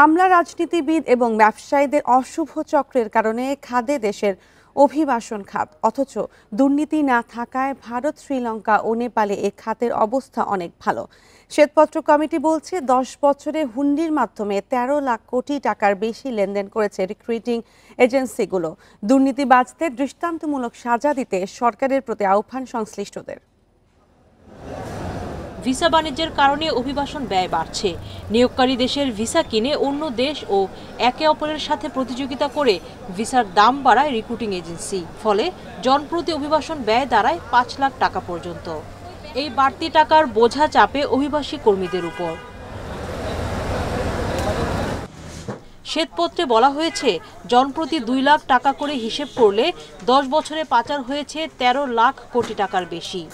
আমলা রাজনীতিবিদ এবং ব্যবসায়ীদের অশুভ চক্রের কারণে খাদে দেশের অভিবাসন খাত, অথচ দুর্নীতি না থাকায় ভারত, শ্রীলঙ্কা ও নেপালে এ খাতের অবস্থা অনেক ভালো। শ্বেতপত্র কমিটি বলছে 10 বছরে হুন্ডির মাধ্যমে 13 লাখ কোটি টাকার বেশি লেনদেন করেছে রিক্রুটিং এজেন্সিগুলো। দুর্নীতি বাঁচতে দৃষ্টান্তমূলক সাজা দিতে সরকারের প্রতি আহ্বান সংশ্লিষ্টদের। ভিসা বাণিজ্যের কারণে অভিবাসন ব্যয় বাড়ছে। নিয়োগকারী দেশের ভিসা কিনে অন্য দেশ ও একে অপরের সাথে প্রতিযোগিতা করে ভিসার দাম বাড়ায় রিক্রুটিং এজেন্সি। ফলে জনপ্রতি অভিবাসন ব্যয় দাঁড়ায় 5 লাখ টাকা পর্যন্ত। এই বাড়তি টাকার বোঝা চাপে অভিবাসী কর্মীদের উপর। শ্বেতপত্রে বলা হয়েছে, জনপ্রতি 2 লাখ টাকা করে হিসেব করলে 10 বছরে পাচার হয়েছে 13 লাখ কোটি টাকার বেশি,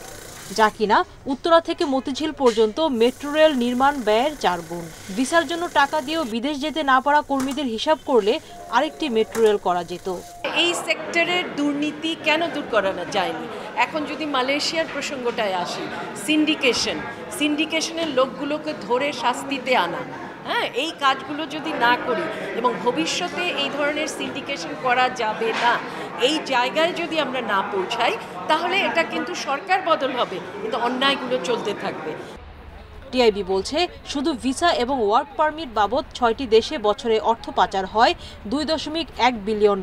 যা কিনা উত্তরা থেকে মতিঝিল পর্যন্ত মেট্রো রেল নির্মাণ ব্যয়ের 4 গুণ। ভিসার জন্য টাকা দিয়েও বিদেশ যেতে না পারা কর্মীদের হিসাব করলে আরেকটি মেট্রো রেল করা যেত। এই সেক্টরের দুর্নীতি কেন দূর করানো যায়নি? এখন যদি মালয়েশিয়ার প্রসঙ্গটায় আসি, সিন্ডিকেশনের লোকগুলোকে ধরে শাস্তিতে আনা, হ্যাঁ, এই কাজগুলো যদি না করি এবং ভবিষ্যতে এই ধরনের সিন্ডিকেশন করা যাবে না, এই জায়গায় যদি আমরা না পৌঁছাই, তাহলে এটা কিন্তু সরকার বদল হবে, কিন্তু অন্যায়গুলো চলতে থাকবে। টিআইবি বলছে, শুধু ভিসা এবং ওয়ার্ক পারমিট বাবদ 6টি দেশে বছরে অর্থ পাচার হয় $2.1 বিলিয়ন।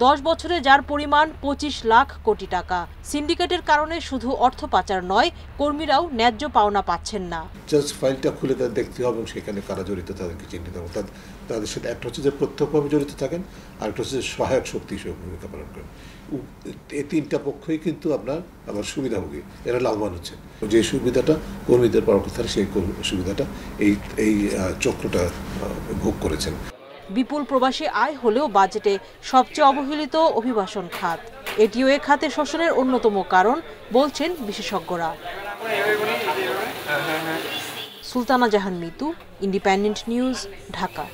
10 বছরে যার পরিমাণ 25 লাখ কোটি টাকা। সিন্ডিকেটের কারণে শুধু অর্থ পাচার নয়, কর্মীরাও ন্যায্য পাওনা পাচ্ছেন না। জাস্ট ফাইলটা খুলে তাদের দেখতে হবে এবং সেখানে কারা জড়িত তাদেরকে চিহ্নিত হবে। তাদের সাথে একটা হচ্ছে যে প্রত্যক্ষভাবে জড়িত থাকেন, আর একটা হচ্ছে যে সহায়ক শক্তি হিসেবে ভূমিকা পালন করেন। এই 3টা পক্ষই কিন্তু আবার সুবিধাভোগী, এরা লাভবান হচ্ছেন। যে সুবিধাটা কর্মীদের পাওয়ার কথা, সেই সুবিধাটা এই চক্রটা ভোগ করেছেন। বিপুল প্রবাসী আয় হলেও বাজেটে সবচেয়ে অবহেলিত অভিবাসন খাত। এটিও এ খাতে শোষণের অন্যতম কারণ বলছেন বিশেষজ্ঞরা। সুলতানা জাহান মিতু, ইন্ডিপেন্ডেন্ট নিউজ, ঢাকা।